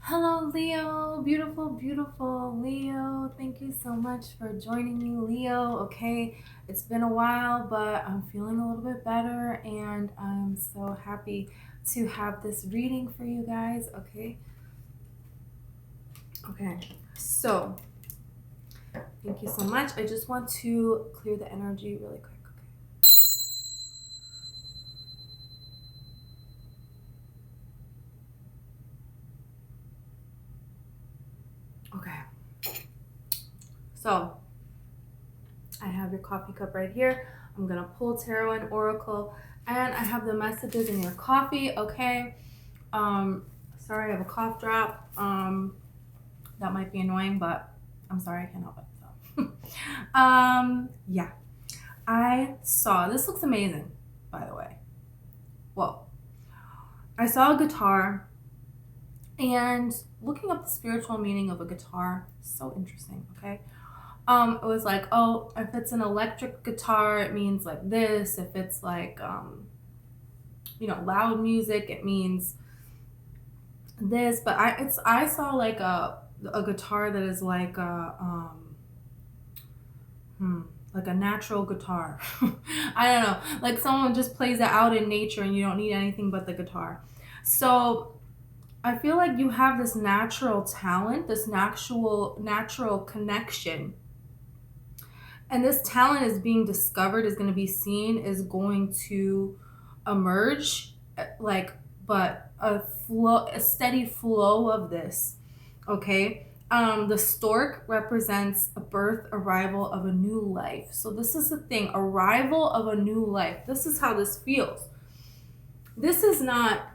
Hello, Leo. Beautiful, beautiful Leo. Thank you so much for joining me, Leo. Okay, it's been a while, but I'm feeling a little bit better, and I'm so happy to have this reading for you guys. Okay. So thank you so much. I just want to clear the energy really quick. Okay. So I have your coffee cup right here. I'm gonna pull tarot and oracle, and I have the messages in your coffee. Okay. Sorry, I have a cough drop. That might be annoying, but I'm sorry, I can't help it. So, yeah. I saw this. Looks amazing, by the way. Well, I saw a guitar, and looking up the spiritual meaning of a guitar, so interesting. Okay. It was like, oh, if it's an electric guitar, it means like this. If it's like, loud music, it means this. But I saw like a guitar that is like like a natural guitar. I don't know, like someone just plays it out in nature, and you don't need anything but the guitar. So I feel like you have this natural talent, this natural connection. And this talent is being discovered, is going to be seen, is going to emerge, like, but a steady flow of this. Okay. The stork represents a birth, arrival of a new life. So this is the thing, arrival of a new life. This is how this feels. This is not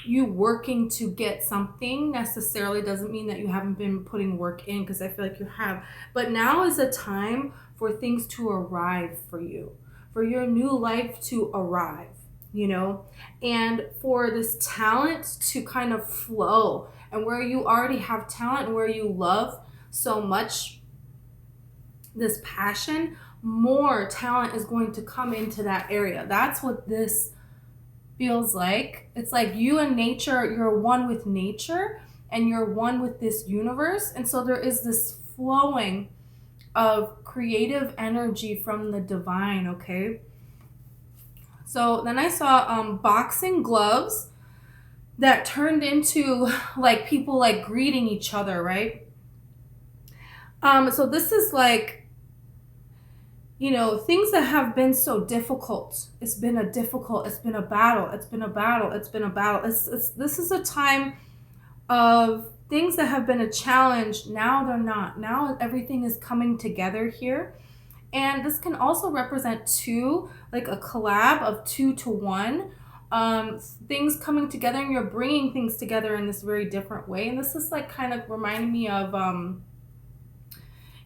you working to get something necessarily. Doesn't mean that you haven't been putting work in, because I feel like you have. But now is a time for things to arrive for you, for your new life to arrive, and for this talent to kind of flow. And where you already have talent and where you love so much this passion, more talent is going to come into that area. That's what this feels like. It's like you and nature, you're one with nature, and you're one with this universe. And so there is this flowing of creative energy from the divine. Okay. So then I saw boxing gloves that turned into like people like greeting each other, right? So this is like, things that have been so difficult. It's been a battle. This is a time of things that have been a challenge. Now they're not. Now everything is coming together here. And this can also represent two, like a collab of 2 to 1. Things coming together, and you're bringing things together in this very different way. And this is like kind of reminding me of,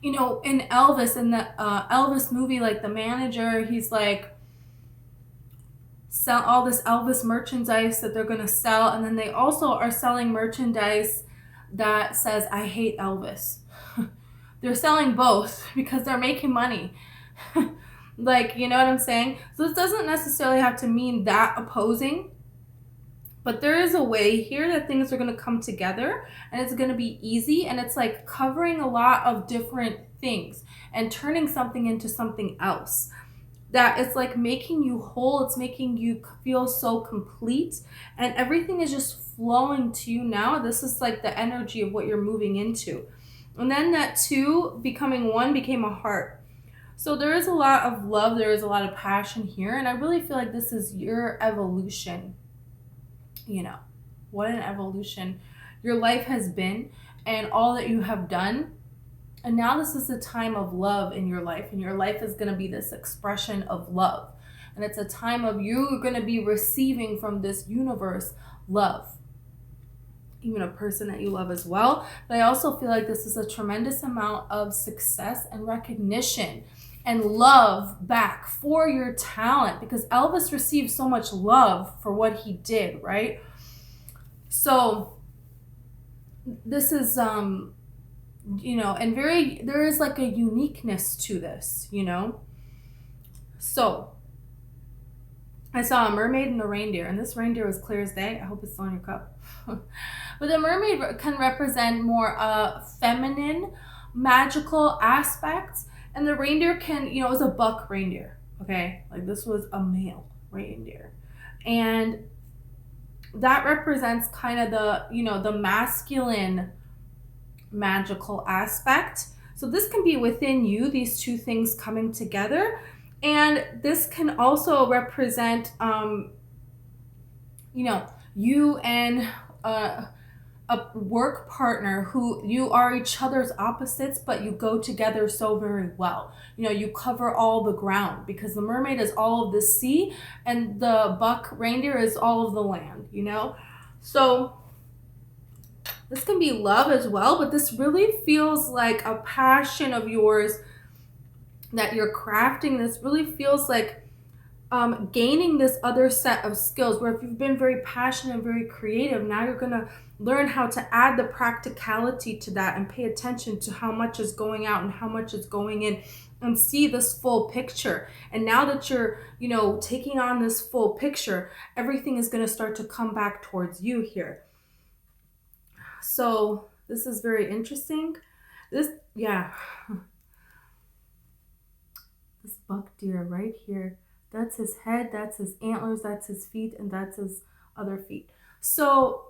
in Elvis, in the Elvis movie, like the manager, he's like, sell all this Elvis merchandise that they're going to sell. And then they also are selling merchandise that says, I hate Elvis. They're selling both because they're making money. Like, you know what I'm saying? So this doesn't necessarily have to mean that opposing, but there is a way here that things are going to come together, and it's going to be easy, and it's like covering a lot of different things and turning something into something else. That it's like making you whole. It's making you feel so complete, and everything is just flowing to you now. This is like the energy of what you're moving into. And then that 2 becoming 1 became a heart. So there is a lot of love. There is a lot of passion here. And I really feel like this is your evolution. What an evolution your life has been, and all that you have done. And now this is a time of love in your life. And your life is going to be this expression of love. And it's a time of you going to be receiving from this universe love. Even a person that you love as well. But I also feel like this is a tremendous amount of success and recognition and love back for your talent, because Elvis received so much love for what he did, right? So this is, and there is like a uniqueness to this, So I saw a mermaid and a reindeer, and this reindeer was clear as day. I hope it's still in your cup. But the mermaid can represent more feminine, magical aspects, and the reindeer can, you know, it was a buck reindeer, okay? Like this was a male reindeer. And that represents kind of the, you know, the masculine magical aspect. So this can be within you, these two things coming together. And this can also represent, you know, you and a work partner who you are each other's opposites, but you go together so very well. You know, you cover all the ground because the mermaid is all of the sea and the buck reindeer is all of the land, you know? So this can be love as well, but this really feels like a passion of yours that you're crafting. This really feels like gaining this other set of skills where if you've been very passionate and very creative, now you're going to learn how to add the practicality to that and pay attention to how much is going out and how much is going in and see this full picture. And now that you're, you know, taking on this full picture, everything is going to start to come back towards you here. So this is very interesting. This, yeah. This buck deer right here. That's his head, that's his antlers, that's his feet, and that's his other feet. So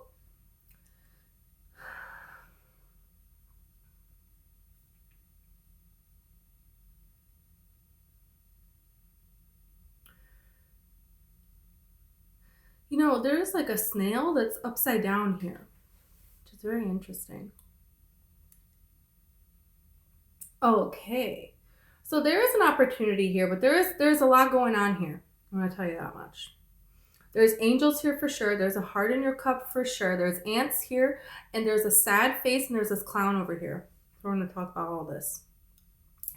you know, there's like a snail that's upside down here, which is very interesting. Okay. So there is an opportunity here, but there's a lot going on here. I'm going to tell you that much. There's angels here for sure. There's a heart in your cup for sure. There's ants here, and there's a sad face, and there's this clown over here. So we're going to talk about all this.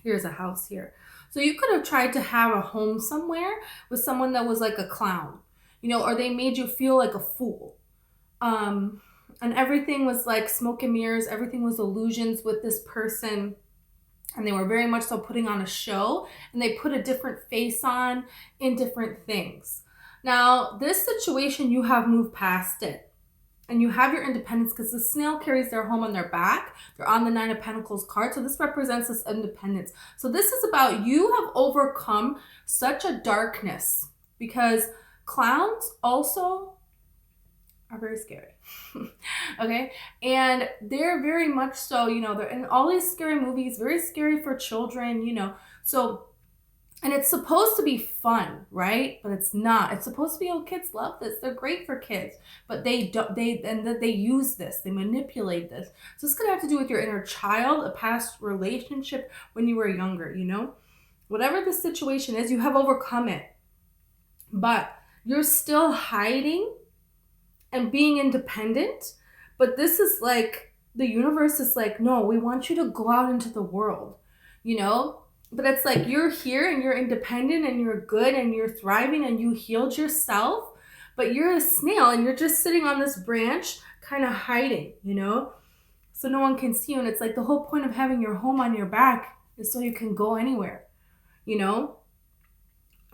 Here's a house here. So you could have tried to have a home somewhere with someone that was like a clown, you know, or they made you feel like a fool. And everything was like smoke and mirrors. Everything was illusions with this person. And they were very much so putting on a show, and they put a different face on in different things. Now, this situation, you have moved past it, and you have your independence because the snail carries their home on their back. They're on the Nine of Pentacles card, so this represents this independence. So this is about you have overcome such a darkness, because clowns also are very scary. Okay, and they're very much so, you know, they're in all these scary movies, very scary for children, you know. So, and it's supposed to be fun, right? But it's not. It's supposed to be, oh, kids love this, they're great for kids, but they don't, they use this, they manipulate this. So it's gonna have to do with your inner child, a past relationship when you were younger, you know. Whatever the situation is, you have overcome it, but you're still hiding and being independent. But this is like, the universe is like, no, we want you to go out into the world, you know. But it's like, you're here and you're independent and you're good and you're thriving and you healed yourself, but you're a snail and you're just sitting on this branch kind of hiding, you know, so no one can see you. And it's like, the whole point of having your home on your back is so you can go anywhere, you know.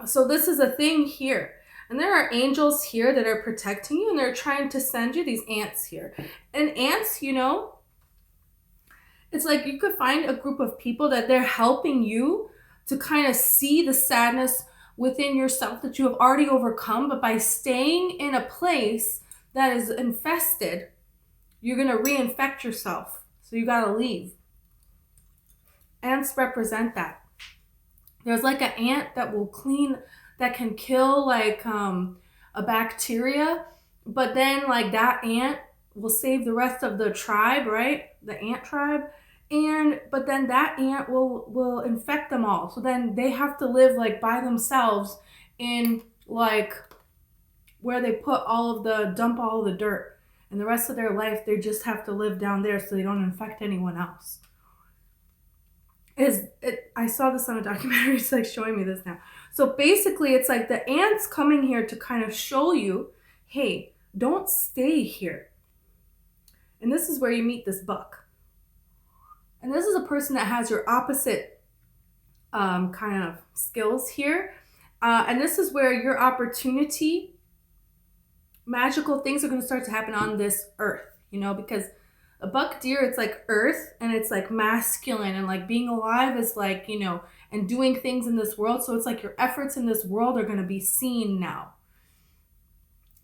So this is a thing here. And there are angels here that are protecting you, and they're trying to send you these ants here. And ants, you know, it's like you could find a group of people that they're helping you to kind of see the sadness within yourself that you have already overcome. But by staying in a place that is infested, you're going to reinfect yourself. So you got to leave. Ants represent that. There's like an ant that will clean, that can kill like a bacteria, but then like that ant will save the rest of the tribe, right? The ant tribe. And but then that ant will infect them all. So then they have to live like by themselves in like where they put dump all of the dirt. And the rest of their life they just have to live down there so they don't infect anyone else. I saw this on a documentary. It's like showing me this now. So basically it's like the ants coming here to kind of show you, hey, don't stay here. And this is where you meet this buck. And this is a person that has your opposite kind of skills here. And this is where your opportunity, magical things are going to start to happen on this earth, you know, because a buck deer, it's like earth, and it's like masculine, and like being alive is like, you know, and doing things in this world. So it's like your efforts in this world are going to be seen now.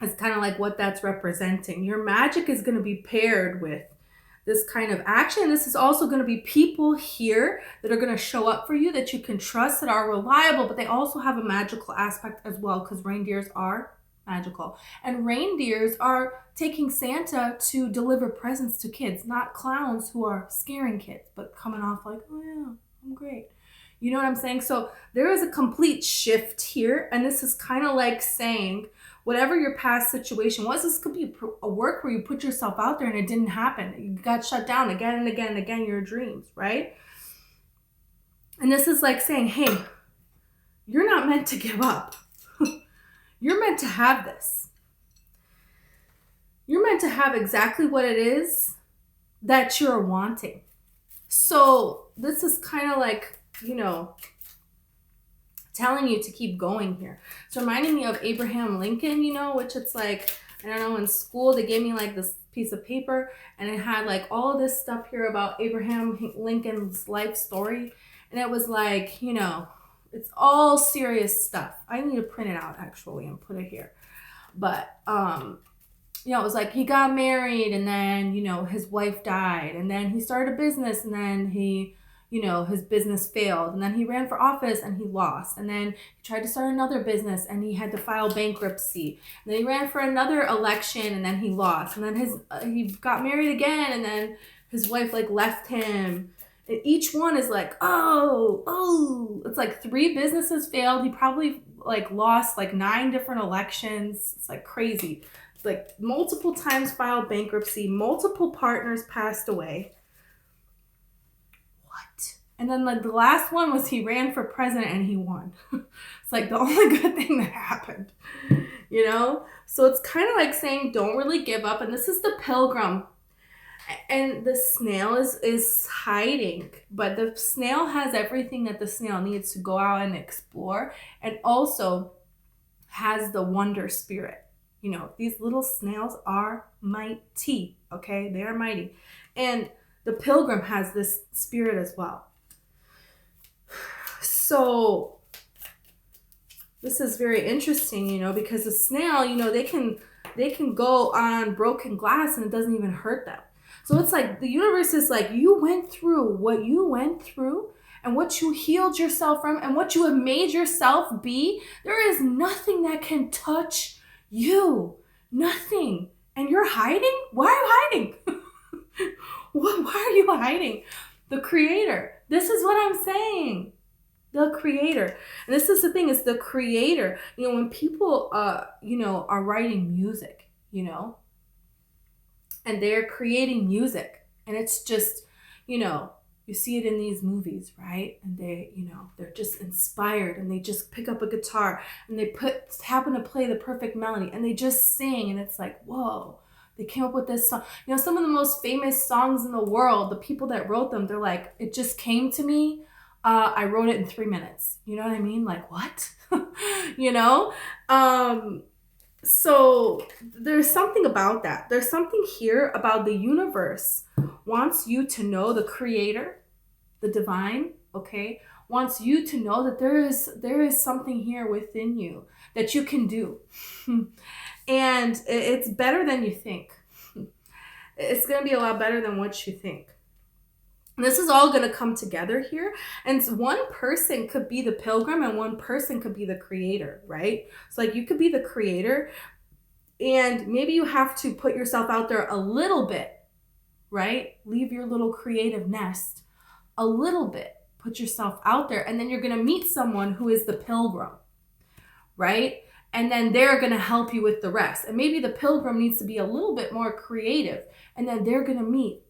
It's kind of like what that's representing. Your magic is going to be paired with this kind of action. This is also going to be people here that are going to show up for you, that you can trust, that are reliable, but they also have a magical aspect as well, because reindeers are magical. And reindeers are taking Santa to deliver presents to kids, not clowns who are scaring kids, but coming off like, oh yeah, I'm great. You know what I'm saying? So there is a complete shift here. And this is kind of like saying, whatever your past situation was, this could be a work where you put yourself out there and it didn't happen. You got shut down again and again and again, your dreams, right? And this is like saying, hey, you're not meant to give up. You're meant to have this. You're meant to have exactly what it is that you're wanting. So this is kind of like, you know, telling you to keep going here. It's reminding me of Abraham Lincoln, you know, which it's like, I don't know, in school they gave me like this piece of paper and it had like all of this stuff here about Abraham Lincoln's life story. And it was like, you know, it's all serious stuff. I need to print it out actually and put it here. But, you know, it was like he got married and then, you know, his wife died and then he started a business and then he, you know, his business failed and then he ran for office and he lost. And then he tried to start another business and he had to file bankruptcy. And then he ran for another election and then he lost. And then he got married again and then his wife like left him. And each one is like, oh, it's like 3 businesses failed. He probably like lost like 9 different elections. It's like crazy. It's like multiple times filed bankruptcy, multiple partners passed away. And then like the last one was he ran for president and he won. It's like the only good thing that happened, you know? So it's kind of like saying don't really give up. And this is the pilgrim. And the snail is hiding. But the snail has everything that the snail needs to go out and explore. And also has the wonder spirit. You know, these little snails are mighty, okay? They are mighty. And the pilgrim has this spirit as well. So this is very interesting, you know, because the snail, you know, they can go on broken glass and it doesn't even hurt them. So it's like the universe is like, you went through what you went through and what you healed yourself from and what you have made yourself be. There is nothing that can touch you. Nothing. And you're hiding? Why are you hiding? Why are you hiding? The creator. This is what I'm saying. The creator. And this is the thing, is the creator. You know, when people, you know, are writing music, you know, and they're creating music and it's just, you know, you see it in these movies, right? And they, you know, they're just inspired and they just pick up a guitar and they happen to play the perfect melody and they just sing and it's like, whoa, they came up with this song. You know, some of the most famous songs in the world, the people that wrote them, they're like, it just came to me. I wrote it in 3 minutes. You know what I mean? Like, what? You know? So there's something about that. There's something here about the universe wants you to know, the creator, the divine, okay, wants you to know that there is something here within you that you can do. And it's better than you think. It's going to be a lot better than what you think. This is all going to come together here. And one person could be the pilgrim and one person could be the creator, right? So like you could be the creator and maybe you have to put yourself out there a little bit, right? Leave your little creative nest a little bit. Put yourself out there and then you're going to meet someone who is the pilgrim, right? And then they're going to help you with the rest. And maybe the pilgrim needs to be a little bit more creative and then they're going to meet.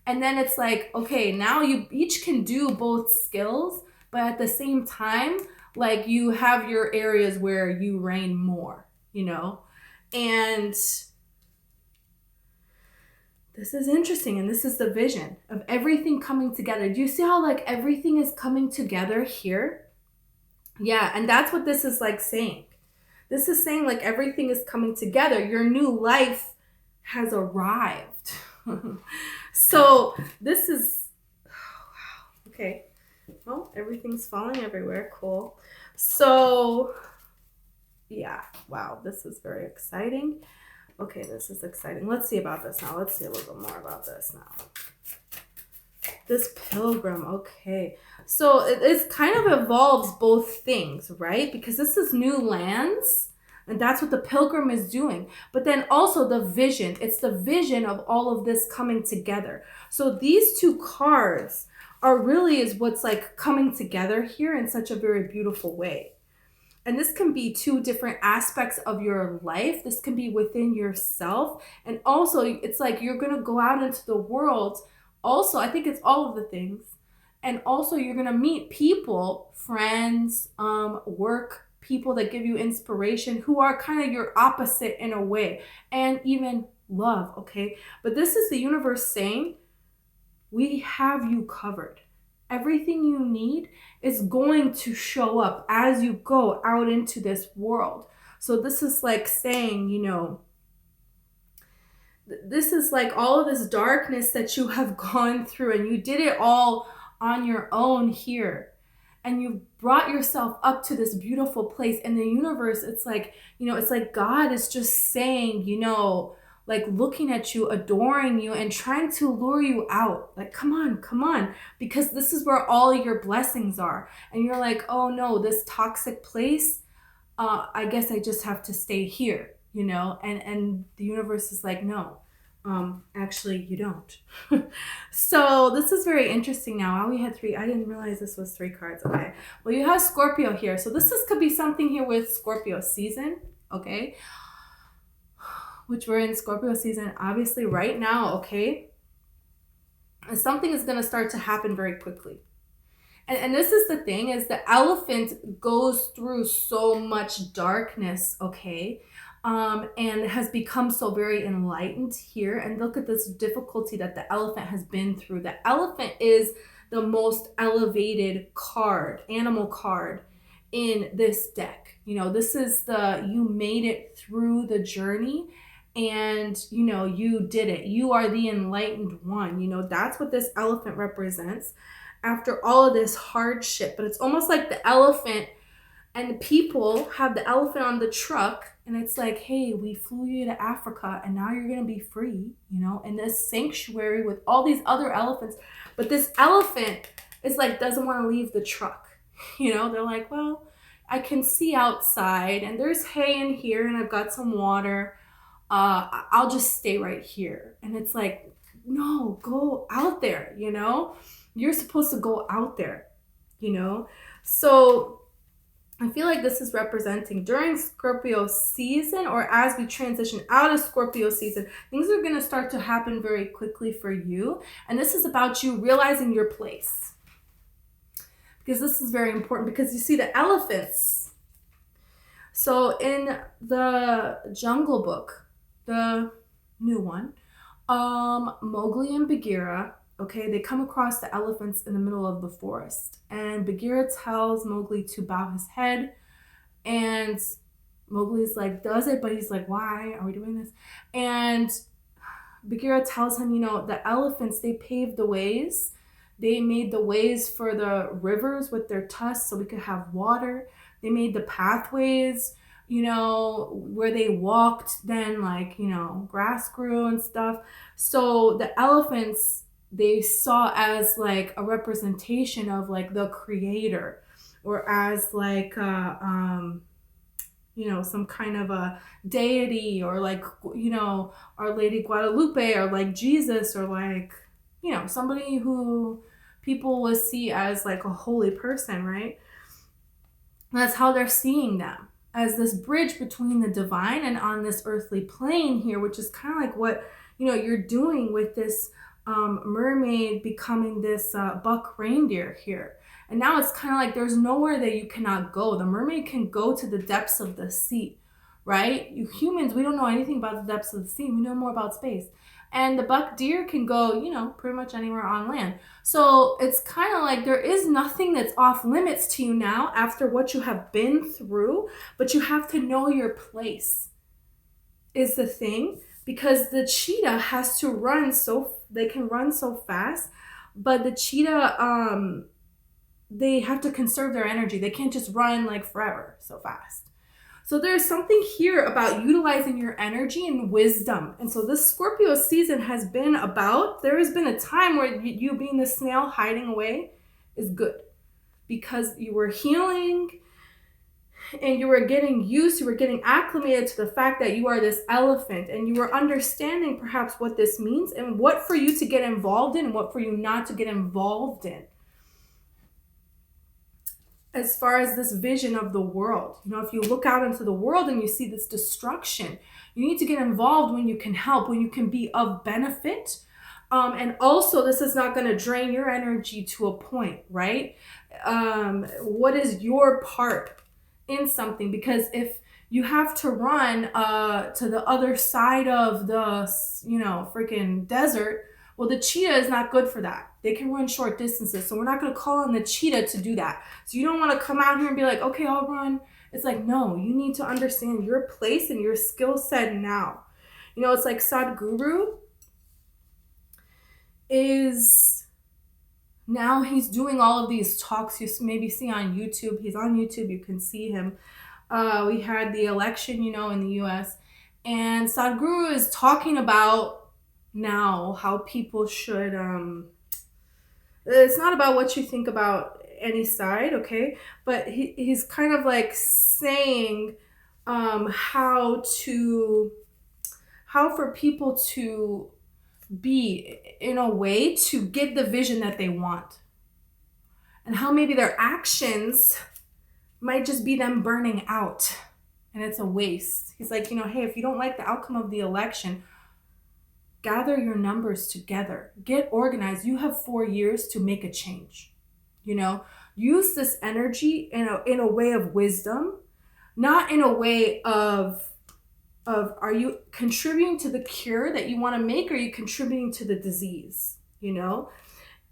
And then it's like, okay, now you each can do both skills, but at the same time, like you have your areas where you reign more, you know? And this is interesting. And this is the vision of everything coming together. Do you see how like everything is coming together here? Yeah, and that's what this is like saying. This is saying like everything is coming together. Your new life has arrived. So this is, oh, wow. Okay. Oh, everything's falling everywhere. Cool. So yeah, wow, this is very exciting. Okay, this is exciting. Let's see about this now. Let's see a little bit more about this now. This pilgrim, okay. So it kind of involves both things, right? Because this is new lands, and that's what the pilgrim is doing. But then also the vision. It's the vision of all of this coming together. So these two cards are really is what's like coming together here in such a very beautiful way. And this can be two different aspects of your life. This can be within yourself. And also, it's like you're going to go out into the world. Also, I think it's all of the things. And also, you're going to meet people, friends, work, people that give you inspiration, who are kind of your opposite in a way. And even love, okay? But this is the universe saying, we have you covered. Everything you need is going to show up as you go out into this world. So this is like saying, you know, this is like all of this darkness that you have gone through, and you did it all on your own here. And you brought yourself up to this beautiful place. And the universe, it's like, you know, it's like God is just saying, you know, like looking at you, adoring you, and trying to lure you out. Like, come on, because this is where all your blessings are. And you're like, oh no, this toxic place, I guess I just have to stay here, you know? And the universe is like, no, actually you don't. So this is very interesting now. We had three. I didn't realize this was three cards. Okay. Well, you have Scorpio here. So this could be something here with Scorpio season. Okay. Which we're in Scorpio season, obviously right now, okay? And something is going to start to happen very quickly. And this is the thing, is the elephant goes through so much darkness, okay? And has become so very enlightened here. And look at this difficulty that the elephant has been through. The elephant is the most elevated card, animal card in this deck. You know, this is you made it through the journey. And, you know, you did it. You are the enlightened one. You know, that's what this elephant represents after all of this hardship. But it's almost like the elephant and people have the elephant on the truck. And it's like, hey, we flew you to Africa and now you're going to be free, you know, in this sanctuary with all these other elephants. But this elephant is like, doesn't want to leave the truck. You know, they're like, well, I can see outside and there's hay in here and I've got some water. I'll just stay right here. And it's like, no, go out there, you know? You're supposed to go out there, you know? So I feel like this is representing during Scorpio season, or as we transition out of Scorpio season, things are going to start to happen very quickly for you. And this is about you realizing your place. Because this is very important, because you see the elephants. So in the Jungle Book, the new one, Mowgli and Bagheera, okay, they come across the elephants in the middle of the forest, and Bagheera tells Mowgli to bow his head, and Mowgli's like, does it, but he's like, why are we doing this? And Bagheera tells him, you know, the elephants, they paved the ways, they made the ways for the rivers with their tusks so we could have water, they made the pathways, you know, where they walked, then like, you know, grass grew and stuff. So the elephants, they saw as like a representation of like the creator, or as like, you know, some kind of a deity, or like, you know, Our Lady Guadalupe, or like Jesus, or like, you know, somebody who people will see as like a holy person, right? That's how they're seeing them, as this bridge between the divine and on this earthly plane here, which is kind of like what, you know, you're doing with this mermaid becoming this buck reindeer here. And now it's kind of like there's nowhere that you cannot go. The mermaid can go to the depths of the sea, right? You humans, we don't know anything about the depths of the sea. We know more about space. And the buck deer can go, you know, pretty much anywhere on land. So it's kind of like there is nothing that's off limits to you now after what you have been through, but you have to know your place is the thing, because the cheetah has to run they can run so fast, but the cheetah, they have to conserve their energy. They can't just run like forever so fast. So there's something here about utilizing your energy and wisdom. And so this Scorpio season has been about, there has been a time where you being the snail hiding away is good, because you were healing and you were getting used, you were getting acclimated to the fact that you are this elephant, and you were understanding perhaps what this means and what for you to get involved in and what for you not to get involved in. As far as this vision of the world, you know, if you look out into the world and you see this destruction, you need to get involved when you can help, when you can be of benefit. And also, this is not going to drain your energy to a point, right? What is your part in something? Because if you have to run to the other side of the, you know, freaking desert, well, the cheetah is not good for that. They can run short distances. So we're not going to call on the cheetah to do that. So you don't want to come out here and be like, okay, I'll run. It's like, no, you need to understand your place and your skill set now. You know, it's like Sadhguru is, now he's doing all of these talks you maybe see on YouTube. He's on YouTube. You can see him. We had the election, you know, in the US. And Sadhguru is talking about now how people should, it's not about what you think about any side, okay? But he's kind of like saying how for people to be in a way to get the vision that they want. And how maybe their actions might just be them burning out. And it's a waste. He's like, you know, hey, if you don't like the outcome of the election, gather your numbers together, get organized. You have 4 years to make a change. You know, use this energy in a way of wisdom, not in a way of are you contributing to the cure that you want to make, or are you contributing to the disease, you know?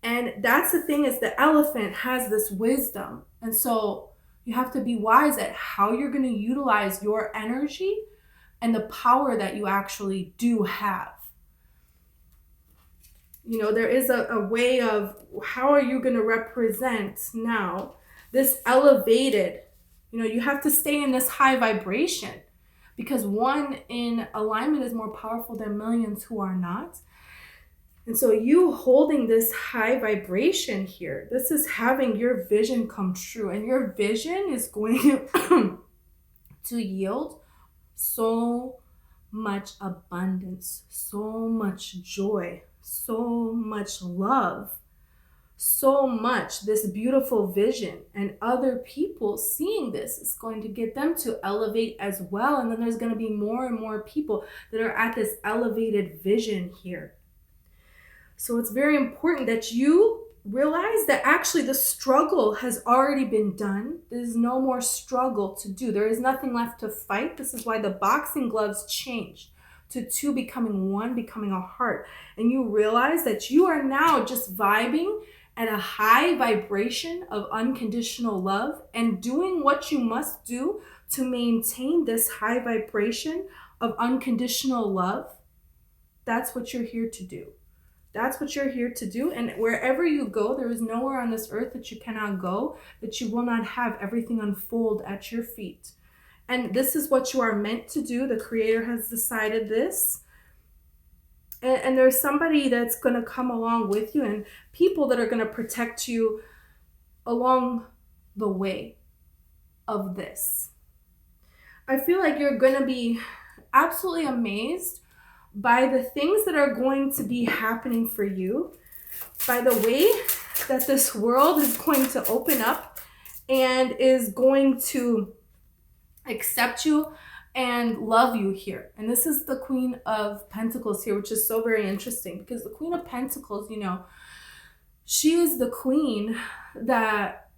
And that's the thing, is the elephant has this wisdom. And so you have to be wise at how you're going to utilize your energy and the power that you actually do have. You know, there is a way of how are you going to represent now this elevated, you know, you have to stay in this high vibration, because one in alignment is more powerful than millions who are not. And so you holding this high vibration here, this is having your vision come true, and your vision is going to yield so much abundance, so much joy, so much love, so much this beautiful vision. And other people seeing this is going to get them to elevate as well. And then there's going to be more and more people that are at this elevated vision here. So it's very important that you realize that actually the struggle has already been done. There's no more struggle to do. There is nothing left to fight. This is why the boxing gloves changed to two becoming one, becoming a heart. And you realize that you are now just vibing at a high vibration of unconditional love and doing what you must do to maintain this high vibration of unconditional love. That's what you're here to do. That's what you're here to do. And wherever you go, there is nowhere on this earth that you cannot go, that you will not have everything unfold at your feet. And this is what you are meant to do. The Creator has decided this. And there's somebody that's going to come along with you, and people that are going to protect you along the way of this. I feel like you're going to be absolutely amazed by the things that are going to be happening for you, by the way that this world is going to open up and is going to accept you and love you here. And this is the Queen of Pentacles here, which is so very interesting, because the Queen of Pentacles, you know, she is the queen that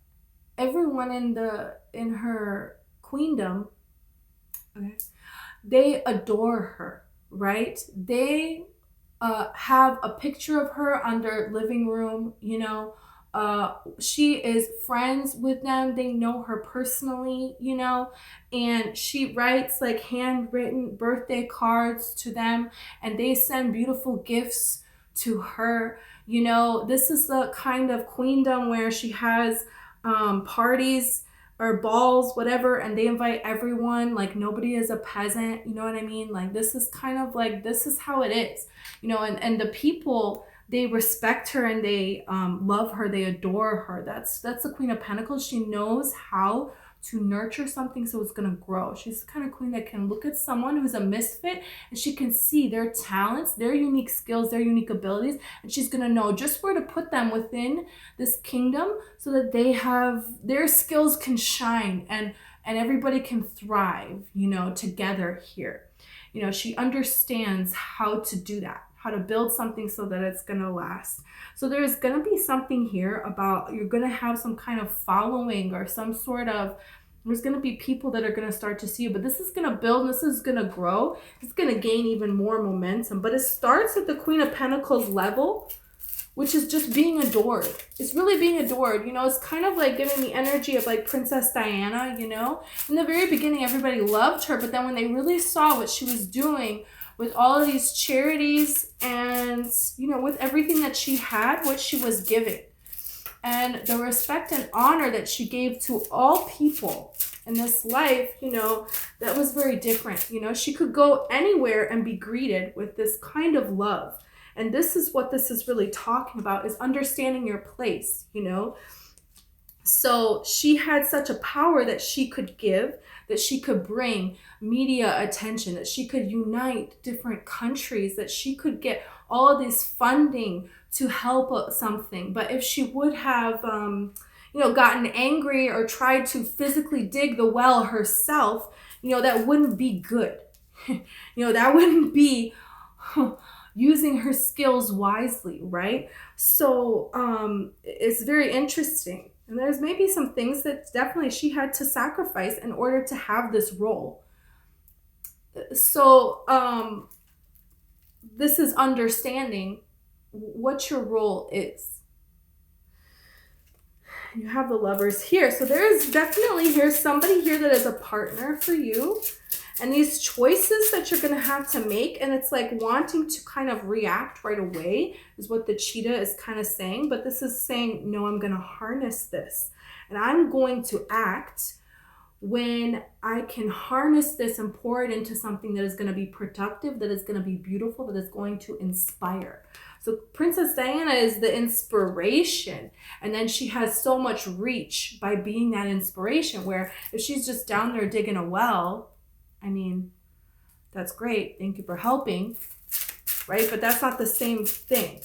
everyone in her queendom, okay, they adore her, right? They have a picture of her on their living room, you know. She is friends with them. They know her personally, you know, and she writes like handwritten birthday cards to them, and they send beautiful gifts to her. You know, this is the kind of queendom where she has parties or balls, whatever, and they invite everyone. Like, nobody is a peasant, you know what I mean? Like, this is kind of like, this is how it is, you know. And the people, they respect her and they love her, they adore her. That's the Queen of Pentacles. She knows how to nurture something so it's gonna grow. She's the kind of queen that can look at someone who's a misfit and she can see their talents, their unique skills, their unique abilities, and she's gonna know just where to put them within this kingdom so that they have, their skills can shine and everybody can thrive, you know, together here. You know, she understands how to do that, how to build something so that it's going to last. So there's going to be something here about, you're going to have some kind of following or some sort of, there's going to be people that are going to start to see you, but this is going to build, this is going to grow, it's going to gain even more momentum. But it starts at the Queen of Pentacles level, which is just being adored. It's really being adored. You know, it's kind of like giving the energy of like Princess Diana, you know. In the very beginning, everybody loved her, but then when they really saw what she was doing with all of these charities and, you know, with everything that she had, what she was giving, and the respect and honor that she gave to all people in this life, you know, that was very different. You know, she could go anywhere and be greeted with this kind of love. And this is what this is really talking about, is understanding your place, you know. So she had such a power that she could give, that she could bring media attention, that she could unite different countries, that she could get all of this funding to help something. But if she would have, you know, gotten angry or tried to physically dig the well herself, you know, that wouldn't be good. You know, that wouldn't be using her skills wisely, right? So it's very interesting. And there's maybe some things that definitely she had to sacrifice in order to have this role. So this is understanding what your role is. You have the Lovers here. So there is definitely here somebody here that is a partner for you. And these choices that you're going to have to make, and it's like wanting to kind of react right away is what the cheetah is kind of saying. But this is saying, no, I'm going to harness this. And I'm going to act when I can harness this and pour it into something that is going to be productive, that is going to be beautiful, that is going to inspire. So Princess Diana is the inspiration. And then she has so much reach by being that inspiration, where if she's just down there digging a well, I mean, that's great. Thank you for helping, right? But that's not the same thing.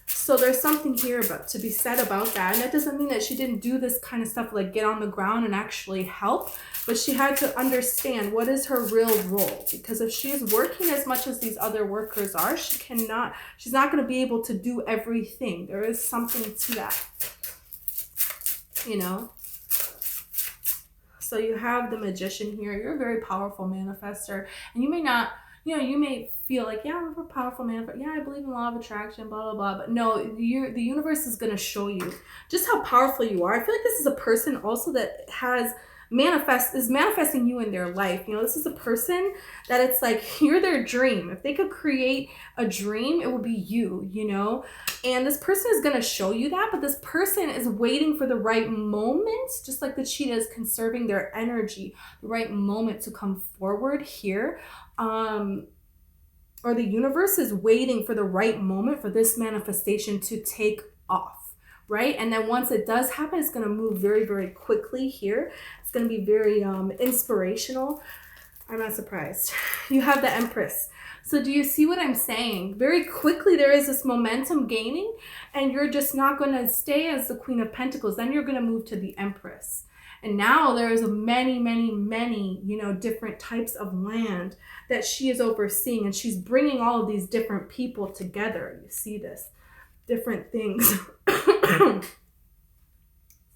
So there's something here about to be said about that. And that doesn't mean that she didn't do this kind of stuff, like get on the ground and actually help. But she had to understand what is her real role. Because if she's working as much as these other workers are, she's not going to be able to do everything. There is something to that, you know. So you have the Magician here. You're a very powerful manifester. And you may not, you know, you may feel like, yeah, I'm a powerful manifester. Yeah, I believe in law of attraction, blah, blah, blah. But no, the universe is going to show you just how powerful you are. I feel like this is a person also that is manifesting you in their life. You know, this is a person that it's like, you're their dream. If they could create a dream, it would be you, you know. And this person is going to show you that, but this person is waiting for the right moment, just like the cheetah is conserving their energy, the right moment to come forward here. Or the universe is waiting for the right moment for this manifestation to take off, right? And then once it does happen, it's going to move very, very quickly here. It's going to be very inspirational. I'm not surprised. You have the Empress. So do you see what I'm saying? Very quickly, there is this momentum gaining, and you're just not going to stay as the Queen of Pentacles. Then you're going to move to the Empress. And now there's many, many, many, you know, different types of land that she is overseeing. And she's bringing all of these different people together. You see this, different things.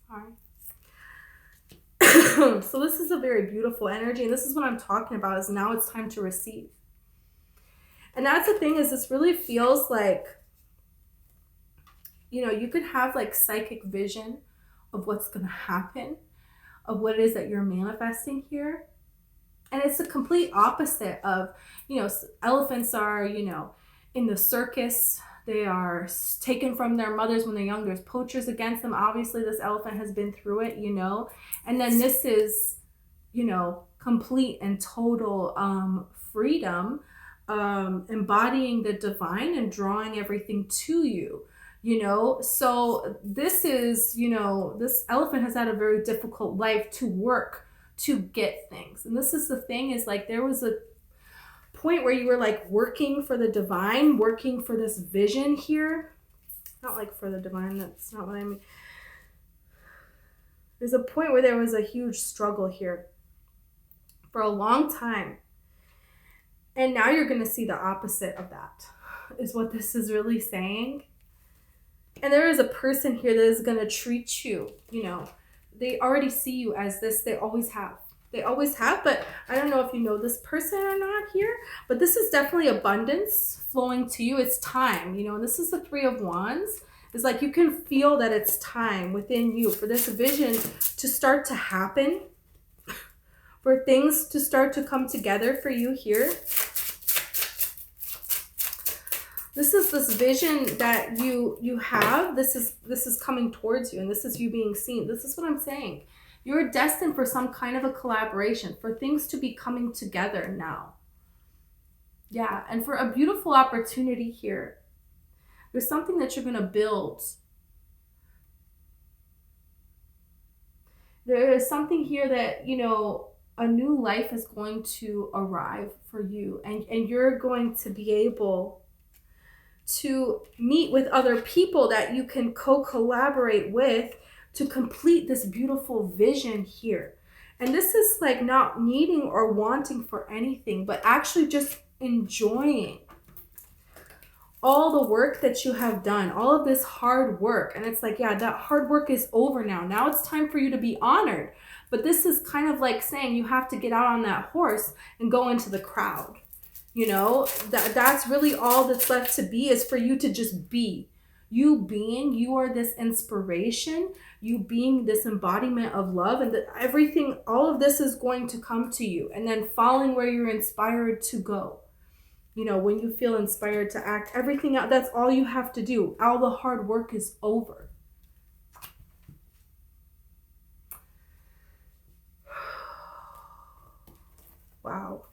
Sorry. So this is a very beautiful energy. And this is what I'm talking about, is now it's time to receive. And that's the thing, is this really feels like, you know, you could have like psychic vision of what's going to happen, of what it is that you're manifesting here. And it's the complete opposite of, you know, elephants are, you know, in the circus. They are taken from their mothers when they're young. There's poachers against them. Obviously, this elephant has been through it, you know. And then this is, you know, complete and total freedom, embodying the divine and drawing everything to you, you know. So this is, you know, this elephant has had a very difficult life to work to get things. And this is the thing, is like there was a point where you were like working for the divine, working for this vision here. Not like for the divine, that's not what I mean. There's a point where there was a huge struggle here for a long time. And now you're going to see the opposite of that, is what this is really saying. And there is a person here that is going to treat you, you know, they already see you as this. They always have. They always have, but I don't know if you know this person or not here, but this is definitely abundance flowing to you. It's time, you know, and this is the Three of Wands. It's like you can feel that it's time within you for this vision to start to happen, for things to start to come together for you here. This is this vision that you have. This is coming towards you, and this is you being seen. This is what I'm saying. You're destined for some kind of a collaboration, for things to be coming together now. Yeah, and for a beautiful opportunity here. There's something that you're going to build. There is something here that, you know, a new life is going to arrive for you, and you're going to be able to meet with other people that you can co-collaborate with to complete this beautiful vision here. And this is like not needing or wanting for anything, but actually just enjoying all the work that you have done, all of this hard work. And it's like, yeah, that hard work is over now. Now it's time for you to be honored. But this is kind of like saying you have to get out on that horse and go into the crowd. You know, that's really all that's left to be, is for you to just be. You being, you are this inspiration, you being this embodiment of love, and that everything, all of this is going to come to you, and then following where you're inspired to go. You know, when you feel inspired to act, everything else, that's all you have to do. All the hard work is over. Wow.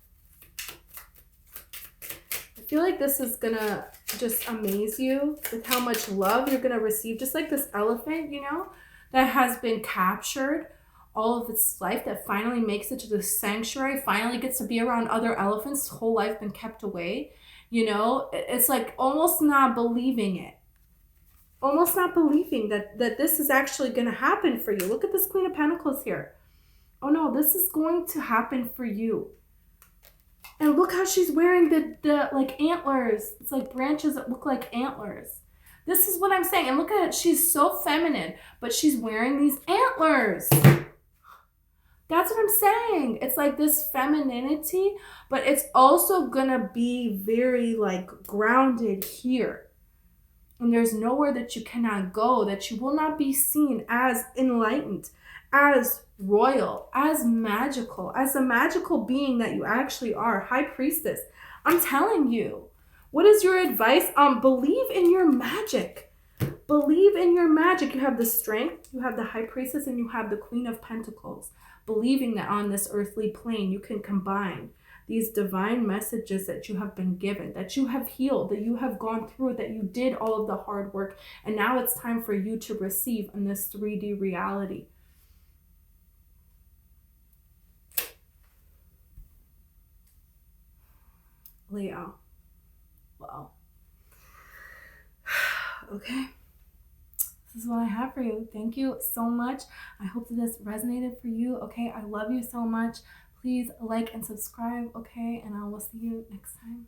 I feel like this is gonna just amaze you with how much love you're gonna receive. Just like this elephant, you know, that has been captured all of its life, that finally makes it to the sanctuary, finally gets to be around other elephants, whole life been kept away. You know, it's like almost not believing it. Almost not believing that this is actually gonna happen for you. Look at this Queen of Pentacles here. Oh no, this is going to happen for you. And look how she's wearing the like antlers. It's like branches that look like antlers. This is what I'm saying. And look at it. She's so feminine, but she's wearing these antlers. That's what I'm saying. It's like this femininity, but it's also gonna be very like grounded here. And there's nowhere that you cannot go, that you will not be seen as enlightened, as royal, as magical, as a magical being that you actually are. High Priestess, I'm telling you, what is your advice? Believe in your magic. Believe in your magic. You have the Strength, you have the High Priestess, and you have the Queen of Pentacles. Believing that on this earthly plane, you can combine these divine messages that you have been given, that you have healed, that you have gone through, that you did all of the hard work. And now it's time for you to receive in this 3D reality. Leo. Well, okay. This is what I have for you. Thank you so much. I hope that this resonated for you. Okay, I love you so much. Please like and subscribe. Okay, and I will see you next time.